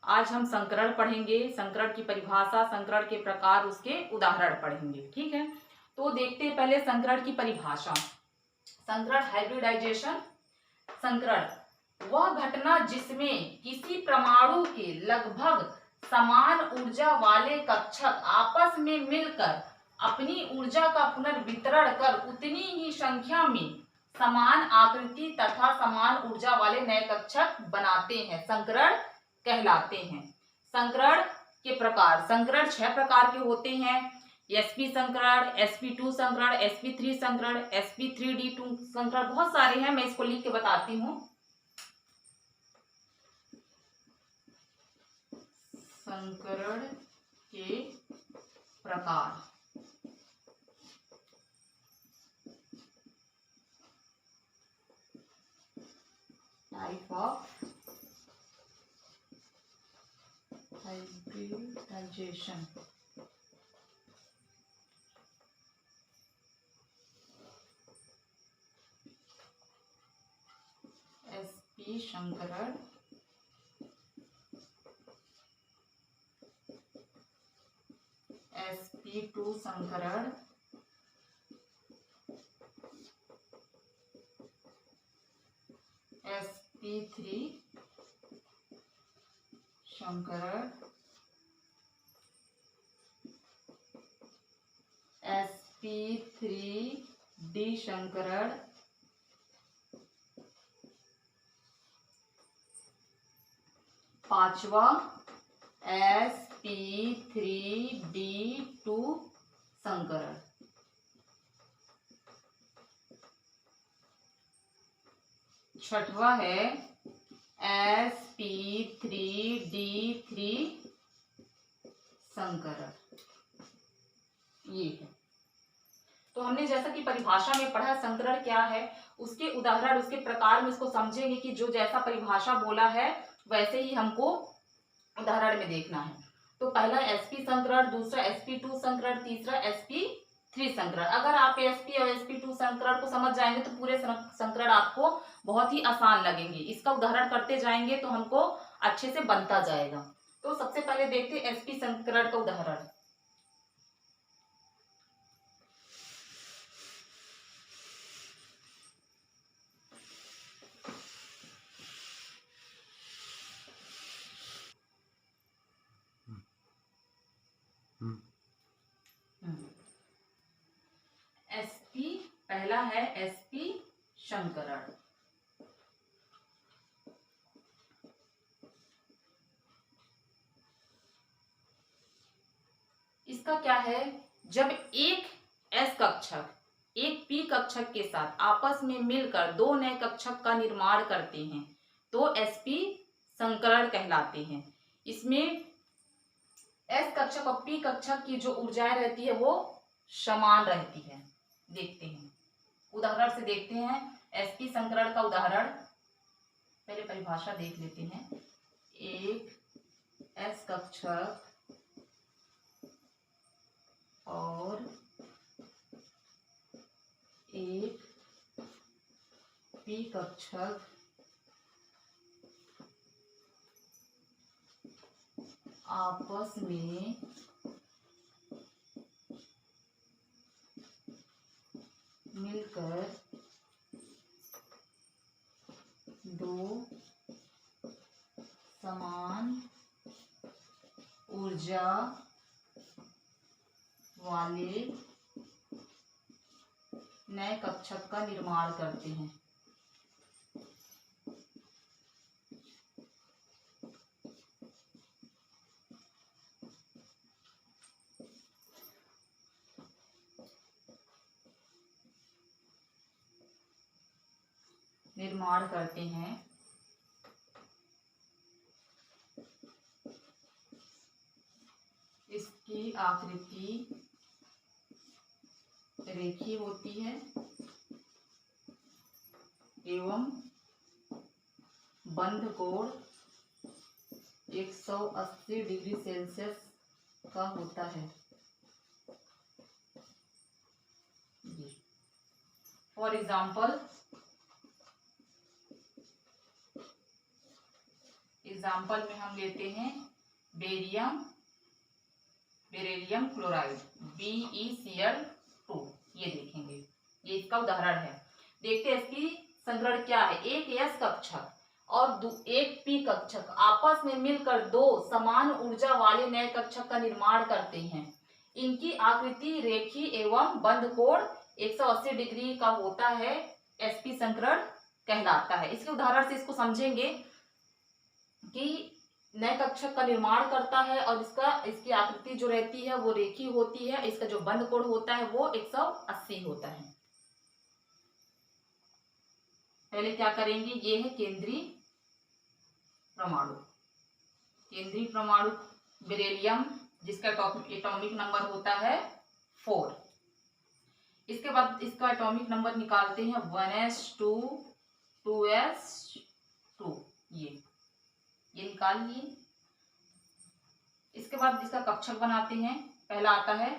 आज हम संकरण पढ़ेंगे, संकरण की परिभाषा, संकरण के प्रकार, उसके उदाहरण पढ़ेंगे। ठीक है, तो देखते हैं पहले संकरण की परिभाषा। संकरण हाइब्रिडाइजेशन। संकरण वह घटना जिसमें किसी परमाणु के लगभग समान ऊर्जा वाले कक्षक आपस में मिलकर अपनी ऊर्जा का पुनर्वितरण कर उतनी ही संख्या में समान आकृति तथा समान ऊर्जा वाले नए कक्षक बनाते हैं, संकरण कहलाते हैं। संकरण के प्रकार। संकरण 6 प्रकार के होते हैं। sp संकरण, sp2 संकरण, sp3 संकरण, sp3d2 संकरण, बहुत सारे हैं, मैं इसको लिख के बताती हूँ। संकरण के प्रकार। Type of hybridisation. sp संकरण, sp2 संकरण, sp3 संकरण, sp3d संकरण, पांचवा sp3d2 संकरण। छठवा है sp3d3 संकरण। ये है। तो हमने जैसा कि परिभाषा में पढ़ा संकरण क्या है, उसके उदाहरण, उसके प्रकार में इसको समझेंगे कि जो जैसा परिभाषा बोला है वैसे ही हमको उदाहरण में देखना है। तो पहला sp संकरण, दूसरा sp2 संकरण, तीसरा sp3 संकरण। अगर आप sp और sp2 संकरण को समझ जाएंगे तो पूरे संकरण आपको बहुत ही आसान लगेंगे। इसका उदाहरण करते जाएंगे तो हमको अच्छे से बनता जाएगा। तो सबसे पहले देखते हैं sp संकरण का उदाहरण। sp पहला है sp संकरण। इसका क्या है, जब एक s कक्षक एक p कक्षक के साथ आपस में मिलकर दो नए कक्षक का निर्माण करते हैं तो sp संकरण कहलाते हैं। इसमें s कक्षक और p कक्षक की जो ऊर्जाएं रहती है वो समान रहती है। देखते हैं, उदाहरण से देखते हैं sp संकरण का उदाहरण। पहले परिभाषा देख लेते हैं। एक s कक्षक और एक p कक्षक आपस में मिलकर दो समान ऊर्जा वाले नए कक्षक का निर्माण करते हैं। निर्माण करते हैं इसकी आकृति रेखीय होती है एवं बंध कोण 180 डिग्री सेल्सियस का होता है। फॉर एग्जाम्पल एग्जाम्पल में हम लेते हैं बेरिलियम क्लोराइड BeCl2, ये देखेंगे, ये इसका उदाहरण है। देखते हैं इसकी संकरण क्या है। एक S कक्षक और एक P कक्षक आपस में मिलकर दो समान ऊर्जा वाले नए कक्षक का निर्माण करते हैं। इनकी आकृति रेखीय एवं बंध कोण 180 डिग्री का होता है, sp संकरण कहलाता है। इसके उदाहरण से इसको समझेंगे कि नए कक्षक का निर्माण करता है और इसकी आकृति जो रहती है वो रेखीय होती है, इसका जो बंध कोण होता है वो 180 होता है। पहले क्या करेंगे, ये है केंद्रीय परमाणु। केंद्रीय परमाणु बेरिलियम, जिसका एटॉमिक नंबर होता है 4। इसके बाद इसका एटॉमिक नंबर निकालते हैं 1s2 2s2, ये निकाल लिए। इसके बाद इसका कक्षक बनाते हैं। पहला आता है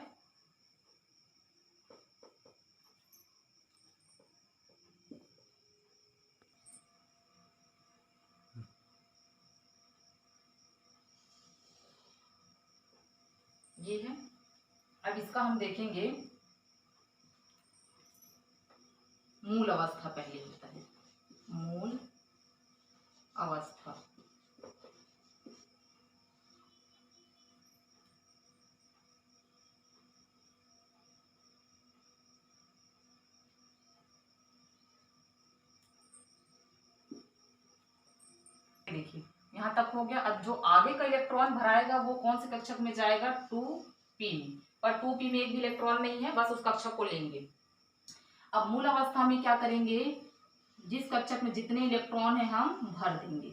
ये है। अब इसका हम देखेंगे मूल अवस्था पहले होता है, मूल अवस्था। देखिए यहाँ तक हो गया। अब जो आगे का इलेक्ट्रॉन भराएगा वो कौन से कक्षक में जाएगा, 2p में, पर 2p में एक भी इलेक्ट्रॉन नहीं है, बस उस कक्षक को लेंगे। अब मूल अवस्था में क्या करेंगे, जिस कक्षक में जितने इलेक्ट्रॉन है हम भर देंगे।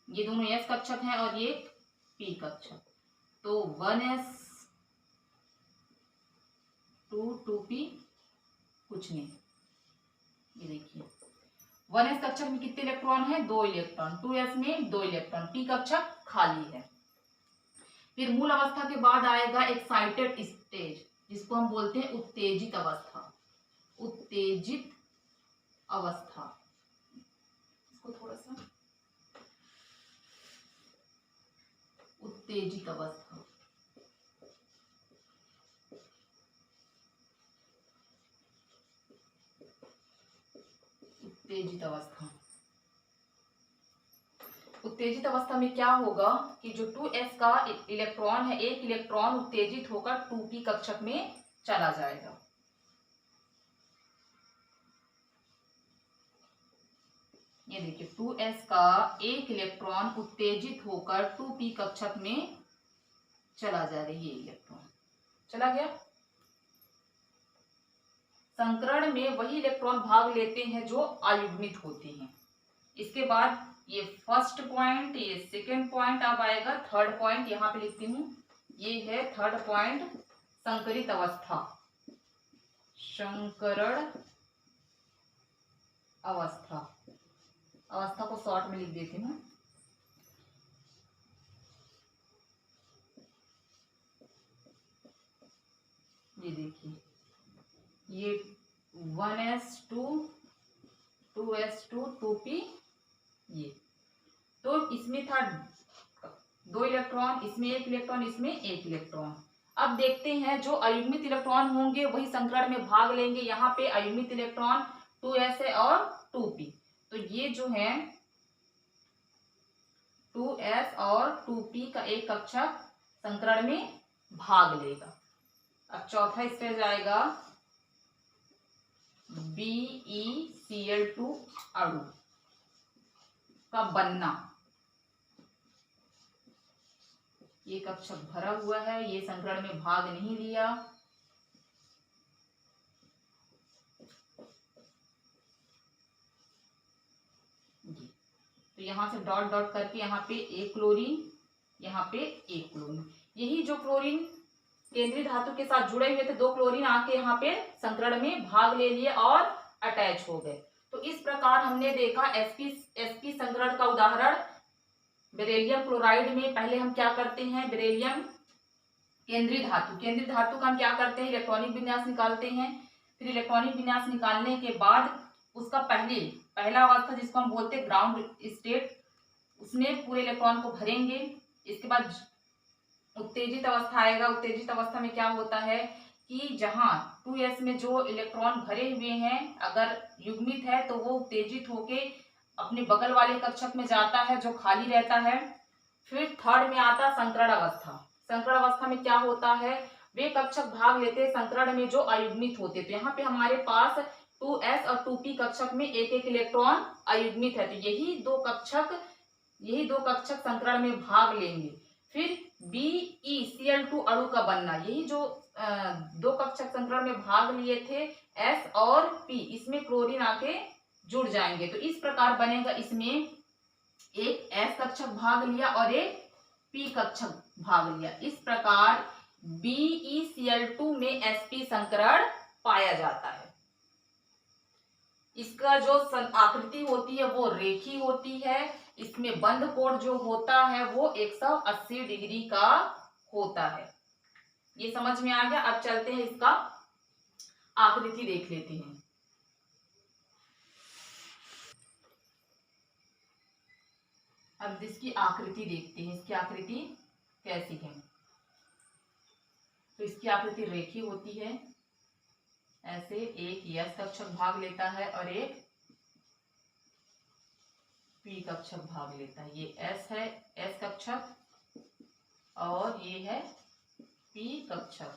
ये दोनों s कक्षक हैं और ये p कक्षक, तो 1s2 2p कुछ नहीं। ये देखिए 1s कक्षक में कितने इलेक्ट्रॉन है, 2 इलेक्ट्रॉन, 2s में 2 इलेक्ट्रॉन, p कक्षक खाली है। फिर मूल अवस्था के बाद आएगा एक्साइटेड स्टेज, जिसको हम बोलते हैं उत्तेजित अवस्था। उत्तेजित अवस्था, इसको थोड़ा सा, उत्तेजित अवस्था। उत्तेजित अवस्था, उत्तेजित अवस्था में क्या होगा कि जो 2s का इलेक्ट्रॉन है, एक इलेक्ट्रॉन उत्तेजित होकर 2p कक्षक में चला जाएगा। ये देखिए 2s का एक इलेक्ट्रॉन उत्तेजित होकर 2p कक्षक में चला जा रही है, ये इलेक्ट्रॉन चला गया। संकरण में वही इलेक्ट्रॉन भाग लेते हैं जो अयुग्मित होते हैं। इसके बाद ये फर्स्ट पॉइंट, ये सेकेंड पॉइंट, अब आएगा थर्ड पॉइंट। यहाँ पे लिखती हूँ, ये है थर्ड पॉइंट, संकरित अवस्था। संकरण अवस्था, अवस्था को शॉर्ट में लिख देती हूँ। ये देखिए ये 1s2 2s2 2p, ये तो इसमें था 2 इलेक्ट्रॉन, इसमें 1 इलेक्ट्रॉन, इसमें 1 इलेक्ट्रॉन। अब देखते हैं जो अयुग्मित इलेक्ट्रॉन होंगे वही संकरण में भाग लेंगे। यहाँ पे अयुग्मित इलेक्ट्रॉन 2s है और 2p, तो ये जो है 2s और 2p का एक कक्षक संकरण में भाग लेगा। अब चौथा स्टेज आएगा BeCl2 अणु का बनना। ये कक्षक भरा हुआ है, ये संकरण में भाग नहीं लिया। तो यहाँ से डॉट डॉट करके यहाँ पे एक क्लोरीन, यहाँ पे एक क्लोरीन। यही जो क्लोरीन केंद्रीय धातु के साथ जुड़े हुए थे, 2 क्लोरीन आके यहाँ पे संकरण में भाग ले लिए और अटैच हो गए। तो इस प्रकार हमने देखा sp संकरण का उदाहरण बेरिलियम क्लोराइड में। पहले हम क्या करते हैं, बेरिलियम केंद्रीय धातु का हम क्या करते हैं, इलेक्ट्रॉनिक विन्यास निकालते हैं। फिर इलेक्ट्रॉनिक विन्यास निकालने के बाद उसका पहला अवस्था जिसको हम बोलते हैं ग्राउंड स्टेट, उसमें पूरे इलेक्ट्रॉन को भरेंगे। इसके बाद उत्तेजित अवस्था आएगा। उत्तेजित अवस्था में क्या होता है कि जहां 2s में जो इलेक्ट्रॉन भरे हुए हैं अगर युग्मित है तो वो उत्तेजित होके अपने बगल वाले कक्षक में जाता है जो खाली रहता है। फिर थर्ड में आता है संकरण अवस्था। संकरण अवस्था में क्या होता है, वे कक्षक भाग लेते हैं संकरण में जो अयुग्मित होते। तो यहाँ पे हमारे पास 2s और 2p कक्षक में एक एक इलेक्ट्रॉन अयुग्मित है, तो यही दो कक्षक संकरण में भाग लेंगे। फिर BeCl2 अणु का बनना, यही जो दो कक्षक संकरण में भाग लिए थे S और P, इसमें क्लोरीन आके जुड़ जाएंगे। तो इस प्रकार बनेगा, इसमें एक S कक्षक भाग लिया और एक P कक्षक भाग लिया। इस प्रकार BeCl2 में sp संकरण पाया जाता है। इसका जो आकृति होती है वो रेखी होती है। इसमें बंध कोण जो होता है वो 180 डिग्री का होता है। ये समझ में आ गया। अब चलते हैं इसका आकृति देख लेते हैं। अब इसकी आकृति देखते हैं, इसकी आकृति कैसी है। तो इसकी आकृति रेखी होती है, ऐसे एक S कक्षक भाग लेता है और एक P कक्षक भाग लेता है। ये S है S कक्षक और ये है P कक्षक।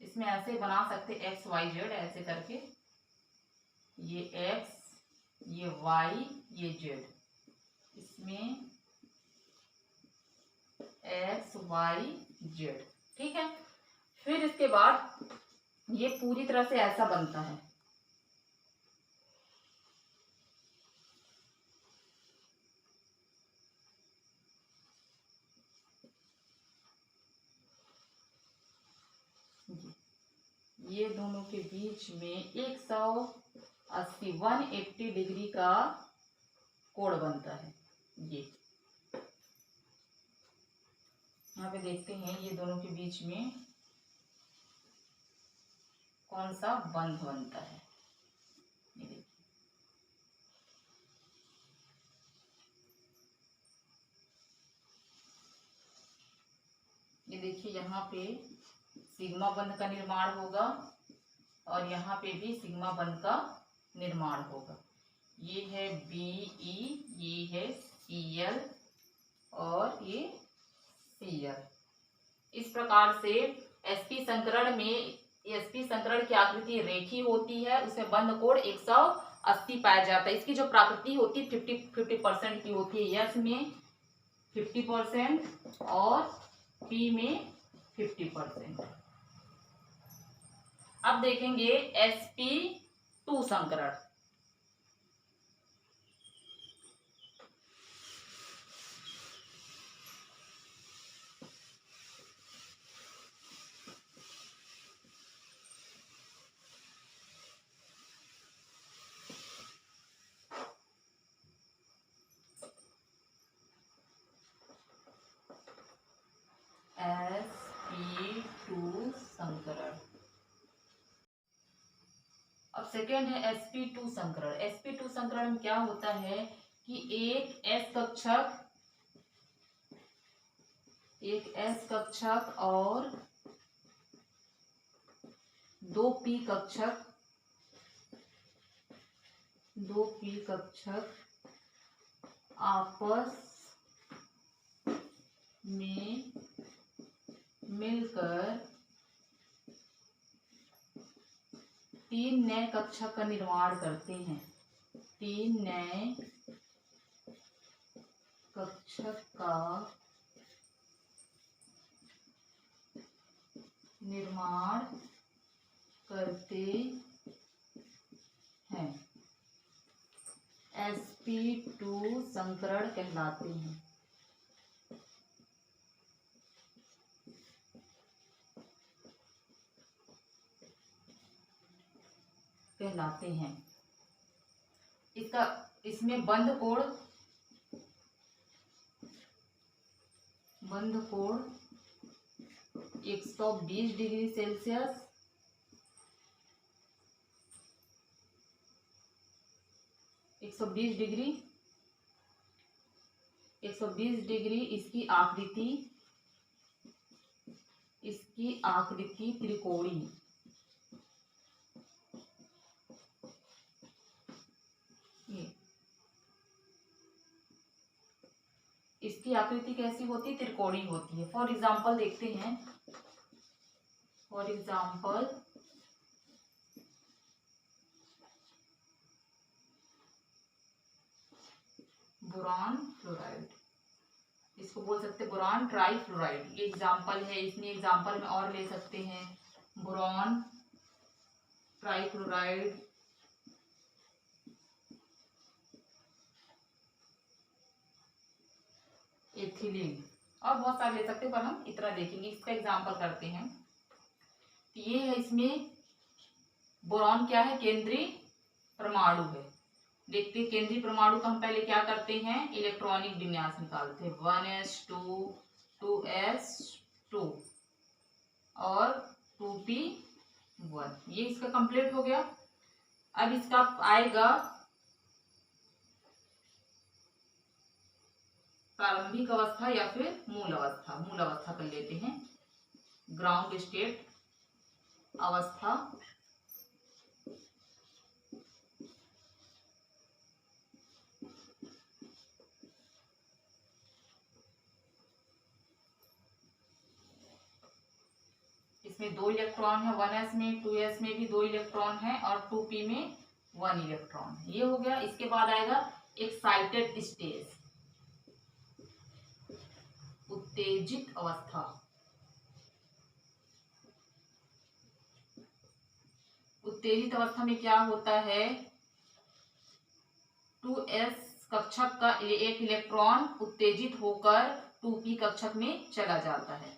इसमें ऐसे बना सकते x y z ऐसे करके, ये x ये y ये z, इसमें x y z, ठीक है। फिर इसके बाद ये पूरी तरह से ऐसा बनता है। ये दोनों के बीच में 180 डिग्री का कोण बनता है। ये यहाँ पे देखते हैं ये दोनों के बीच में कौन सा बंध बनता है। ये देखिए, ये देखिए यहाँ पे सिग्मा बंध का निर्माण होगा और यहाँ पे भी सिग्मा बंध का निर्माण होगा। ये है BE, ये है Cl और ये Cl। इस प्रकार से sp संकरण की आकृति रेखी होती है। उसमें बंध कोण 180 पाया जाता है। इसकी जो प्राकृति होती है 50% की होती है। S में 50% और P में 50%। अब देखेंगे sp2 संकरण। sp2 संकरण। अब सेकेंड है sp2 संकरण। sp2 संकरण में क्या होता है कि एक S कक्षक और दो P कक्षक आपस में मिलकर 3 नए कक्षक का निर्माण करते हैं। 3 नए कक्षक का निर्माण करते हैं। sp2 संकरण कहलाते हैं। इसमें बंध कोण 120 डिग्री सेल्सियस 120 डिग्री, 120 डिग्री इसकी आकृति त्रिकोणी, इसकी आकृति कैसी होती है? त्रिकोणी होती है। फॉर एग्जाम्पल देखते हैं, फॉर एग्जाम्पल बोरान फ्लोराइड, इसको बोल सकते हैं बोरान ट्राईफ्लोराइड। ये एग्जाम्पल है, इसमें एग्जाम्पल में और ले सकते हैं बोरान ट्राईफ्लोराइड, एथिलीन और बहुत सारे ले सकते हैं, पर हम इतना देखेंगे। इसका एग्जाम्पल करते हैं। तो ये है, इसमें बोरॉन क्या है? केंद्रीय परमाणु है। देखते हैं केंद्रीय परमाणु का हम पहले क्या करते हैं? इलेक्ट्रॉनिक विन्यास निकालते हैं। 1s2 2s2 और 2p1, ये इसका कंप्लीट हो गया। अब इसका आएगा प्रारंभिक अवस्था या फिर मूल अवस्था। मूल अवस्था कर लेते हैं, ग्राउंड स्टेट अवस्था। इसमें 2 इलेक्ट्रॉन है, 1s में, 2s में भी 2 इलेक्ट्रॉन है और 2p में 1 इलेक्ट्रॉन है। ये हो गया। इसके बाद आएगा एक्साइटेड स्टेज, उत्तेजित अवस्था। उत्तेजित अवस्था में क्या होता है? 2s कक्षक का एक इलेक्ट्रॉन उत्तेजित होकर 2p कक्षक में चला जाता है।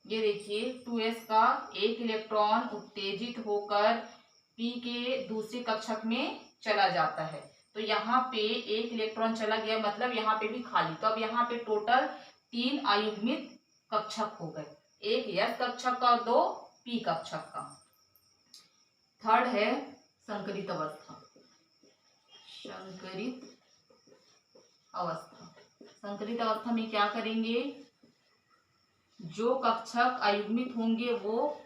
ये देखिए, 2s का एक इलेक्ट्रॉन उत्तेजित होकर p के दूसरे कक्षक में चला जाता है। तो यहाँ पे एक इलेक्ट्रॉन चला गया, मतलब यहाँ पे भी खाली। तो अब यहाँ पे टोटल 3 अयुग्मित कक्षक हो गए, एक s कक्षक का और 2 p कक्षक का। थर्ड है संकरित अवस्था। संकरित अवस्था, संकरित अवस्था में क्या करेंगे? जो कक्षक अयुग्मित होंगे वो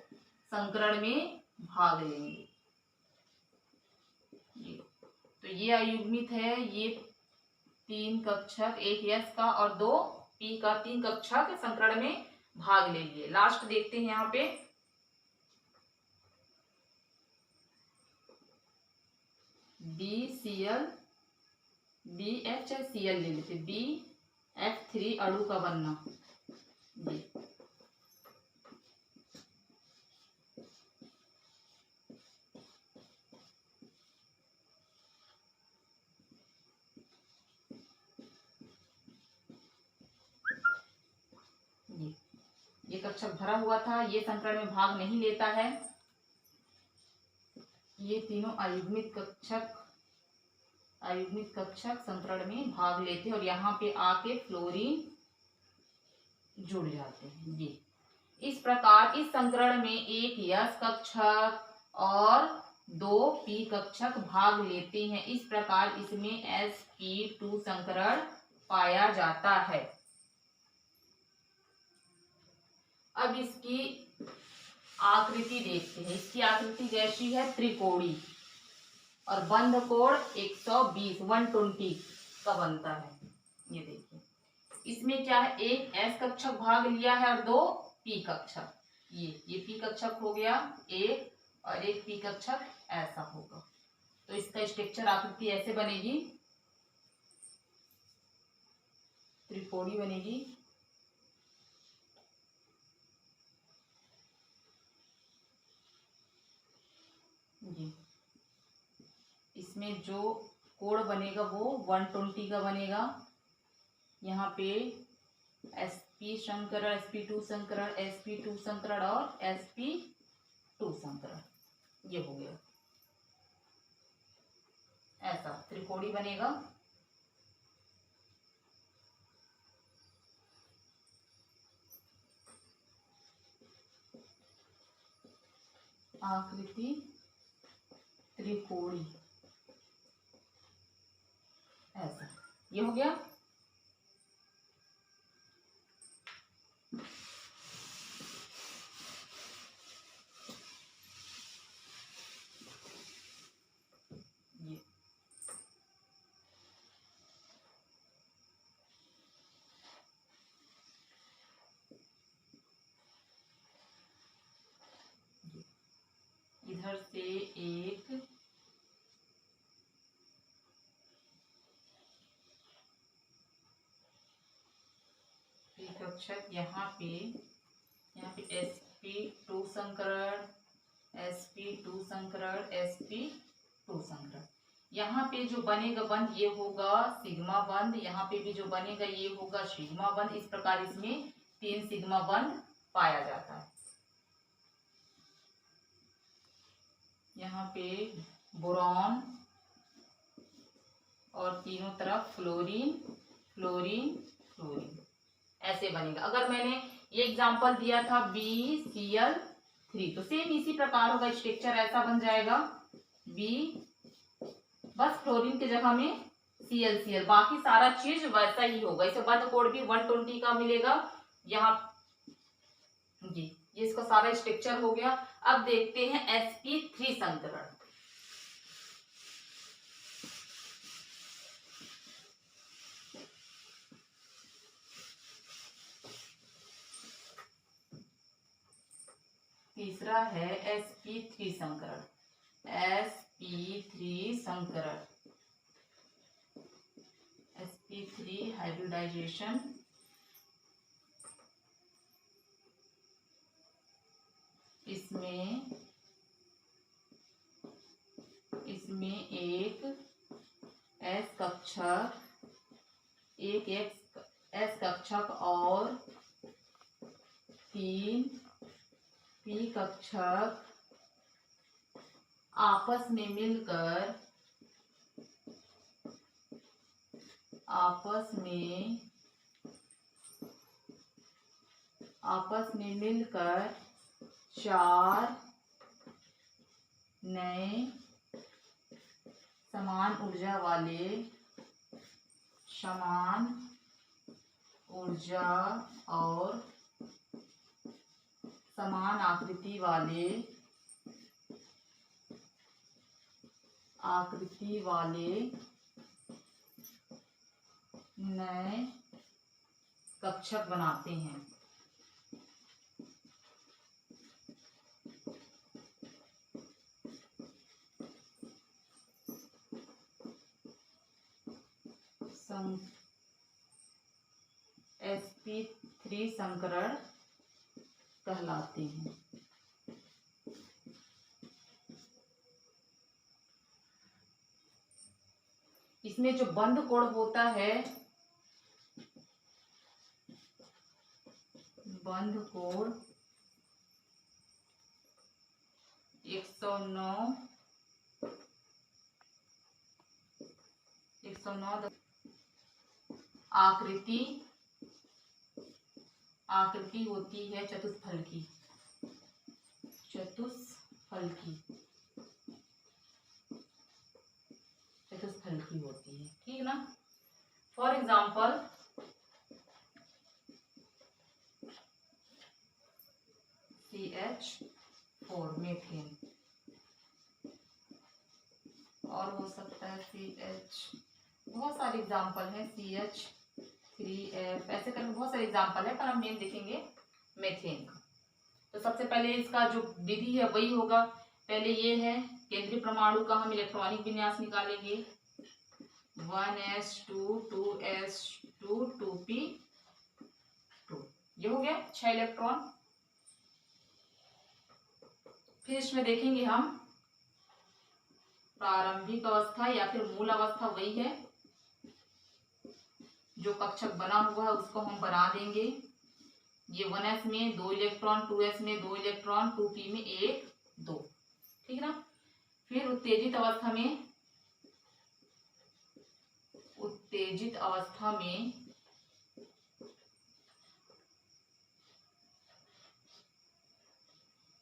संकरण में भाग लेंगे। तो ये अयुग्मित है, ये 3 कक्षक, एक s का और 2 p का, 3 कक्षक संकरण में भाग ले लिए। लास्ट देखते हैं यहाँ पे BCl, BF चाहे Cl ले लेते, BF3 अणु का बनना। ये कक्षक भरा हुआ था, ये संकरण में भाग नहीं लेता है। ये तीनों अयुग्मित कक्षक संकरण में भाग लेते हैं और यहाँ पे आके फ्लोरीन जुड़ जाते हैं। ये इस प्रकार इस संकरण में एक यस कक्षक और 2 p कक्षक भाग लेते हैं। इस प्रकार इसमें sp2 संकरण पाया जाता है। अब इसकी आकृति देखते हैं। इसकी आकृति कैसी है? त्रिकोणी और बंध कोण 120 का बनता है। ये देखिए, इसमें क्या है? एक s कक्षक भाग लिया है और 2 p कक्षक। ये p कक्षक हो गया एक, और एक p कक्षक ऐसा होगा। तो इसका स्ट्रक्चर आकृति ऐसे बनेगी, त्रिकोणी बनेगी। जी, इसमें जो कोण बनेगा वो 120 का बनेगा। यहाँ पे sp संकरण, sp2 संकरण, sp2 संकरण और sp2 संकरण, ये हो गया। ऐसा त्रिकोणी बनेगा। आकृति त्रिकोणी, ऐसा ये हो गया। ये इधर से एक कक्षक यहाँ पे sp2 संकरण, sp2 संकरण, sp2 संकरण। यहाँ पे जो बनेगा बंध ये होगा सिग्मा बंध, यहाँ पे भी जो बनेगा ये होगा सिग्मा बंध। इस प्रकार इसमें 3 सिग्मा बंध पाया जाता है। यहाँ पे बोरॉन और तीनों तरफ फ्लोरीन फ्लोरीन फ्लोरीन, ऐसे बनेगा। अगर मैंने ये एग्जांपल दिया था BCl3 तो सेम इसी प्रकार होगा, स्ट्रक्चर ऐसा बन जाएगा B, बस फ्लोरीन की जगह में Cl, बाकी सारा चीज वैसा ही होगा। इसे बंध कोड भी 120 का मिलेगा यहाँ जी। ये इसका सारा स्ट्रक्चर हो गया। अब देखते हैं sp3 संकरण। तीसरा है sp3 संकरण, sp3 संकरण, sp3 हाइब्रिडाइजेशन। इसमें एक S कक्षक, एक S कक्षक और 3 P कक्षक आपस में मिलकर 4 नए समान ऊर्जा और समान आकृति वाले नए कक्षक बनाते हैं। sp3 संकरण कहलाते हैं। इसमें जो बंध कोण होता है, बंध कोण 109 आकृति होती है चतुष्फलकी होती है, ठीक ना। फॉर एग्जाम्पल CH4 मीथेन, और हो सकता है CH, बहुत सारे एग्जाम्पल है, CH3F, ऐसे करके बहुत सारे एग्जाम्पल है, पर हम मेन देखेंगे मीथेन का। तो सबसे पहले इसका जो विधि है वही होगा। पहले ये है केंद्रीय परमाणु का हम इलेक्ट्रॉनिक विन्यास निकालेंगे, 1s2 2s2 2p2, ये हो गया 6 इलेक्ट्रॉन। फिर इसमें देखेंगे हम प्रारंभिक अवस्था या फिर मूल अवस्था, वही है जो कक्षक बना हुआ है उसको हम बना देंगे। ये 1s में 2 इलेक्ट्रॉन, 2s में 2 इलेक्ट्रॉन, 2p में 1 2, ठीक ना। फिर उत्तेजित अवस्था में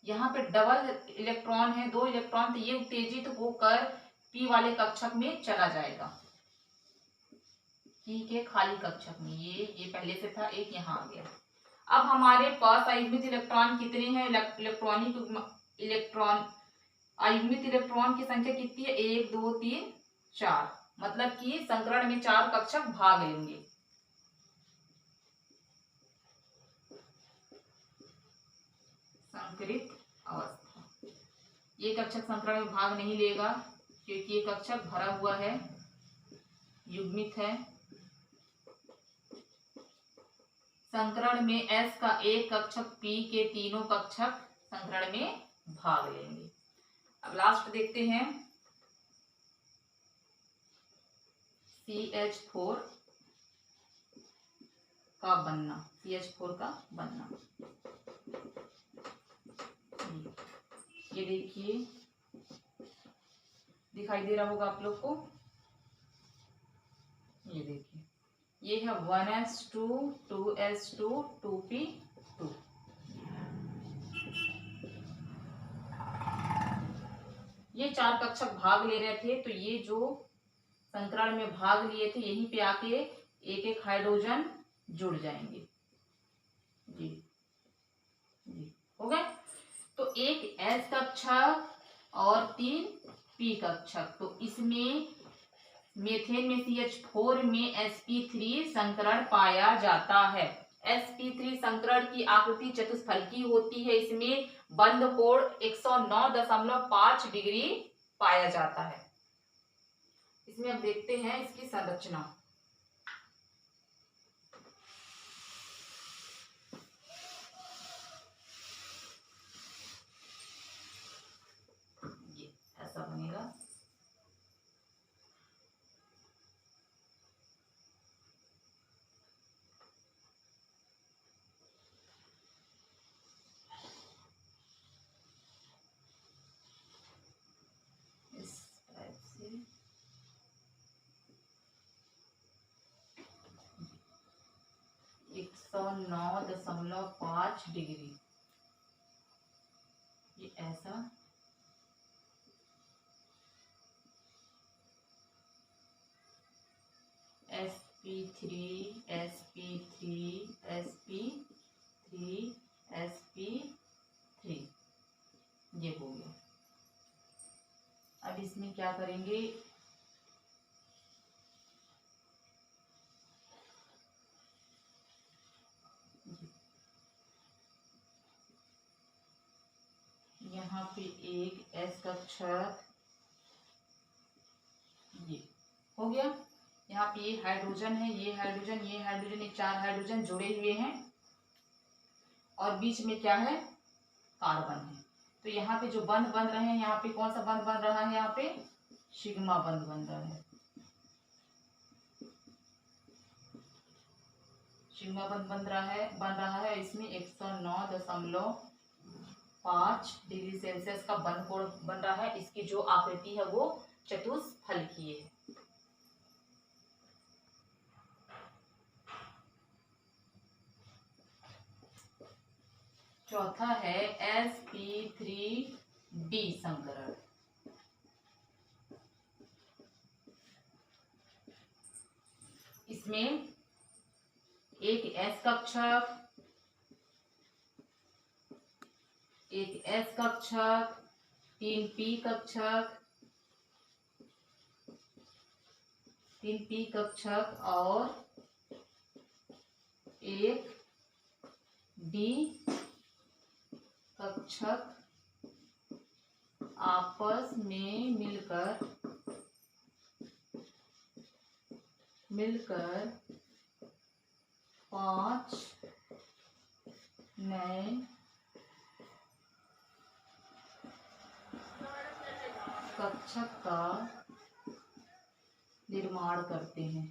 यहाँ पे डबल इलेक्ट्रॉन है, 2 इलेक्ट्रॉन, तो ये उत्तेजित होकर पी वाले कक्षक में चला जाएगा, पी के खाली कक्षक में। ये पहले से था, एक यहाँ आ गया। अब हमारे पास अयुग्मित इलेक्ट्रॉन कितने हैं? अयुग्मित इलेक्ट्रॉन की संख्या कितनी है? 1 2 3 4, मतलब कि संकरण में 4 कक्षक भाग लेंगे। संकरित अवस्था, ये कक्षक संकरण में भाग नहीं लेगा क्योंकि ये कक्षक भरा हुआ है, युग्मित है। संकरण में S का एक कक्षक P के तीनों कक्षक संकरण में भाग लेंगे। अब लास्ट देखते हैं CH4 का बनना, CH4 का बनना। ये देखिए, दिखाई दे रहा होगा आप लोग को, ये देखिए, ये है 1s2 2s2 2p2। ये 4 कक्षक भाग ले रहे थे, तो ये जो संकरण में भाग लिए थे यहीं पे आके एक एक हाइड्रोजन जुड़ जाएंगे। जी जी, हो गए। तो एक S कक्षक और 3 P कक्षक, तो इसमें मेथेन में CH4 में sp3 संकरण पाया जाता है। sp3 संकरण की आकृति चतुष्फलकी होती है, इसमें बंध कोण 109.5 डिग्री पाया जाता है। इसमें अब देखते हैं इसकी संरचना। ये ऐसा बनेगा। इस टाइप से 109.5 डिग्री, ये ऐसा sp3 sp3 sp3 sp3, ये हो गया। अब इसमें क्या करेंगे, यहाँ पे एक S कक्षक, ये हो गया। यहाँ पे ये हाइड्रोजन है, ये हाइड्रोजन, ये हाइड्रोजन, ये 4 हाइड्रोजन जुड़े हुए हैं और बीच में क्या है? कार्बन है। तो यहाँ पे जो बंध बन रहे हैं, यहाँ पे कौन सा बंध बन रहा है? यहाँ पे सिग्मा बंध बन रहा है, सिग्मा बंध बन रहा है। इसमें 109.5 डिग्री सेल्सियस का बंध कोण बन रहा है। इसकी जो आकृति है वो चतुष्फलकीय है। चौथा है sp3d संकरण। इसमें एक S कक्षक, एक S कक्षक, 3 P कक्षक, 3 P कक्षक और एक D कक्षक आपस में मिलकर 5 नए कक्षक का निर्माण करते हैं।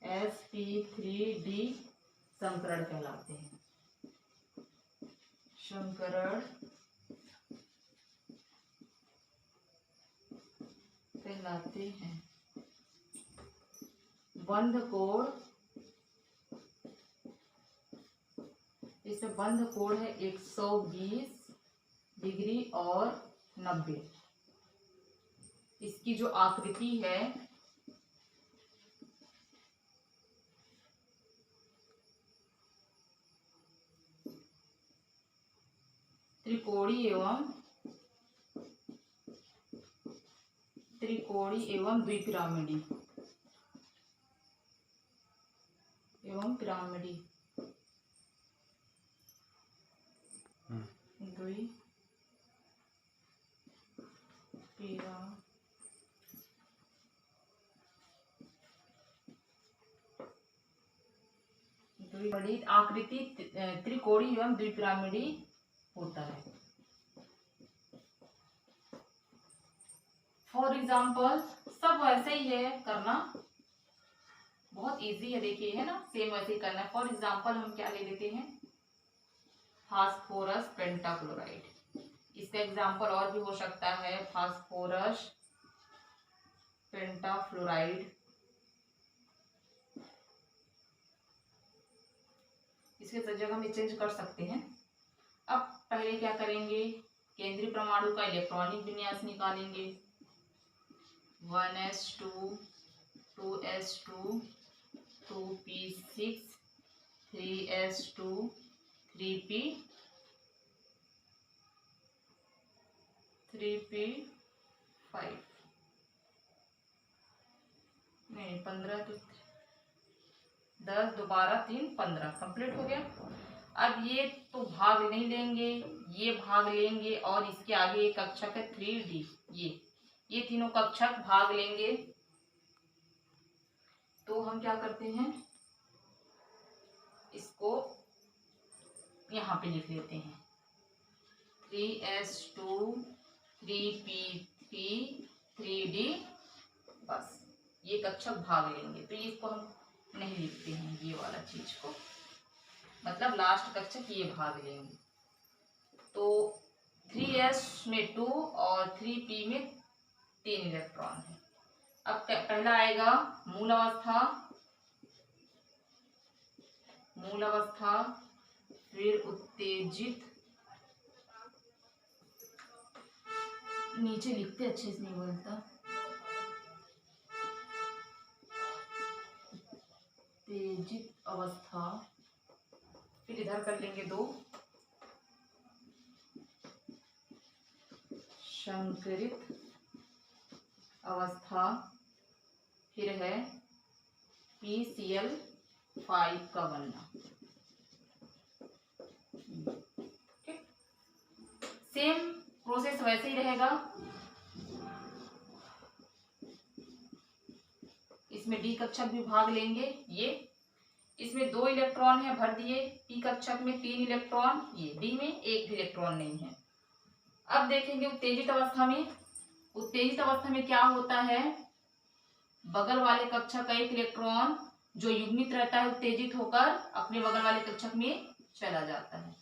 sp3d संकरण कहलाते हैं। संकरण कहलाते हैं। बंध कोण, इसमें बंध कोण है 120 डिग्री और 90। इसकी जो आकृति है त्रिकोणीय एवं द्विपिरामिडी आकृति त्रिकोणीय एवं द्विपिरामिडी होता है। फॉर एग्जाम्पल सब वैसे ही है करना, बहुत इजी है, देखिए है ना, सेम वैसे ही करना है। फॉर एग्जाम्पल हम क्या ले लेते हैं, फास्फोरस पेंटाक्लोराइड। इसका एग्जाम्पल और भी हो सकता है, फास्फोरस पेंटाफ्लोराइड। इसके जगह में चेंज कर सकते हैं। अब पहले क्या करेंगे, केंद्रीय परमाणु का इलेक्ट्रॉनिक विन्यास निकालेंगे। 1s2 2s2 2p6 3s2 3p5 नहीं 15 तो 10 दोबारा 3 15 कंप्लीट हो गया। अब ये तो भाग नहीं लेंगे, ये भाग लेंगे और इसके आगे एक कक्षक है 3d, ये तीनों कक्षक भाग लेंगे। तो हम क्या करते हैं, इसको यहाँ पे लिख लेते हैं 3s2 3p3 3d, बस ये कक्षक भाग लेंगे। तो इसको हम नहीं लिखते हैं, ये वाला चीज को, मतलब लास्ट कक्षक ये भाग लेंगे। तो 3s में 2 और 3p में 3 इलेक्ट्रॉन है। अब पहला आएगा मूल अवस्था, फिर उत्तेजित, नीचे लिखते अच्छे से नहीं बोलता, उत्तेजित अवस्था, फिर इधर कर लेंगे 2 संकरित अवस्था, फिर है PCl5 का बनना। सेम प्रोसेस वैसे ही रहेगा। इसमें डी कक्षक भी भाग लेंगे, ये इसमें 2 इलेक्ट्रॉन है भर दिए, पी कक्षक में 3 इलेक्ट्रॉन, ये डी में 1 भी इलेक्ट्रॉन नहीं है। अब देखेंगे उत्तेजित अवस्था में क्या होता है, बगल वाले कक्षक का 1 इलेक्ट्रॉन जो युग्मित रहता है उत्तेजित होकर अपने बगल वाले कक्षक में चला जाता है।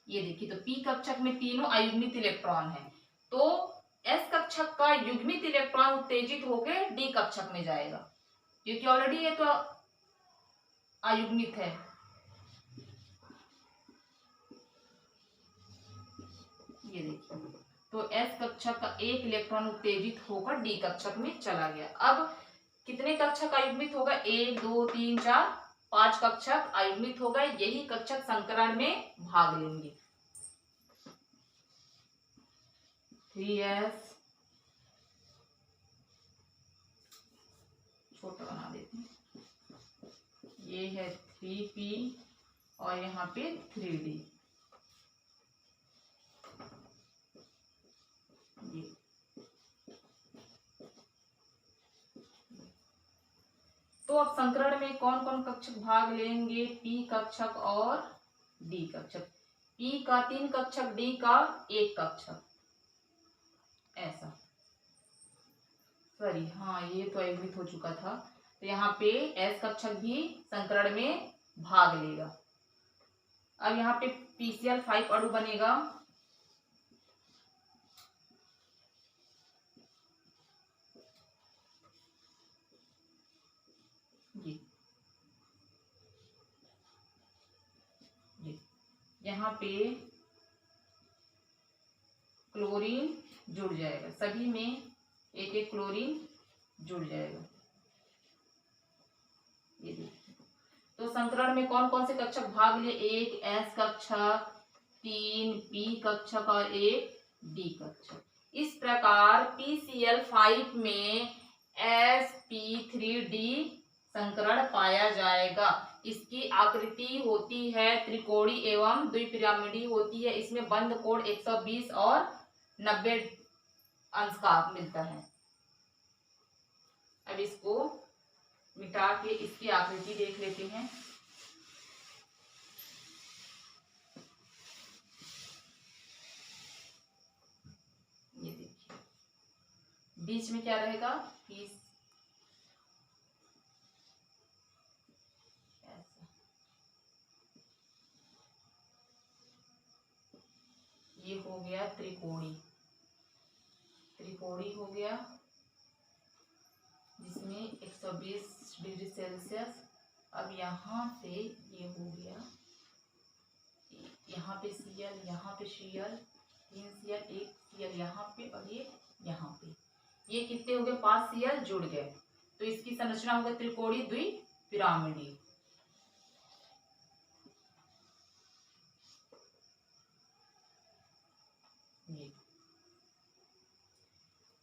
ये देखिए, तो पी कक्षक में तीनों अयुग्मित इलेक्ट्रॉन है, तो एस कक्षक का युग्मित इलेक्ट्रॉन उत्तेजित होकर डी कक्षक में जाएगा, क्योंकि ऑलरेडी ये तो अयुग्मित है। ये देखिए, तो एस कक्षक का 1 इलेक्ट्रॉन उत्तेजित होकर डी कक्षक में चला गया। अब कितने कक्षक अयुग्मित होगा, 1 2 3 4 5 कक्षक अयुग्मित हो गए। यही कक्षक संकरण में भाग लेंगे। 3s छोटा बना देते हैं, ये है 3p और यहाँ पे 3d, ये तो अब संकरण में कौन कौन कक्षक भाग लेंगे, p कक्षक और d कक्षक, p का 3 कक्षक, d का 1 कक्षक, ऐसा। सॉरी, हाँ ये तो अयुग्मित हो चुका था, तो यहाँ पे एस कक्षक भी संकरण में भाग लेगा। अब यहाँ पे PCl5 अणु बनेगा, ये ये यहाँ पे क्लोरीन जुड़ जाएगा, सभी में एक एक क्लोरीन जुड़ जाएगा। ये देखिए, तो संकरण में कौन कौन से कक्षक भाग लिए? एक S कक्षक, 3 P कक्षक और एक D कक्षक। इस प्रकार PCl5 में sp3d संकरण पाया जाएगा। इसकी आकृति होती है त्रिकोणी एवं द्विपिरामिडी होती है। इसमें बंध कोण 120 और 90 अंश का मिलता है। अब इसको मिटा के इसकी आकृति देख लेते हैं। ये देखिए, बीच में क्या रहेगा? पीस ऐसा, ये हो गया त्रिकोणी, त्रिकोणी हो गया जिसमें 120 डिग्री सेल्सियस। अब यहाँ से ये हो गया, यहाँ पे Cl, यहाँ पे Cl, 3 Cl, 1 Cl यहाँ पे और ये यहाँ पे, ये कितने हो गए? 5 Cl जुड़ गए। तो इसकी संरचना हो गई त्रिकोणी द्विपिरामिडी।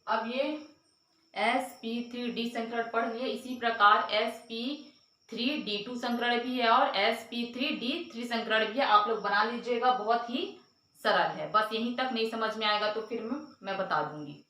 अब ये sp3d संकरण पढ़ लिए। इसी प्रकार sp3d2 संकरण भी है और sp3d3 संकरण भी है। आप लोग बना लीजिएगा, बहुत ही सरल है। बस यहीं तक नहीं समझ में आएगा तो फिर मैं बता दूंगी।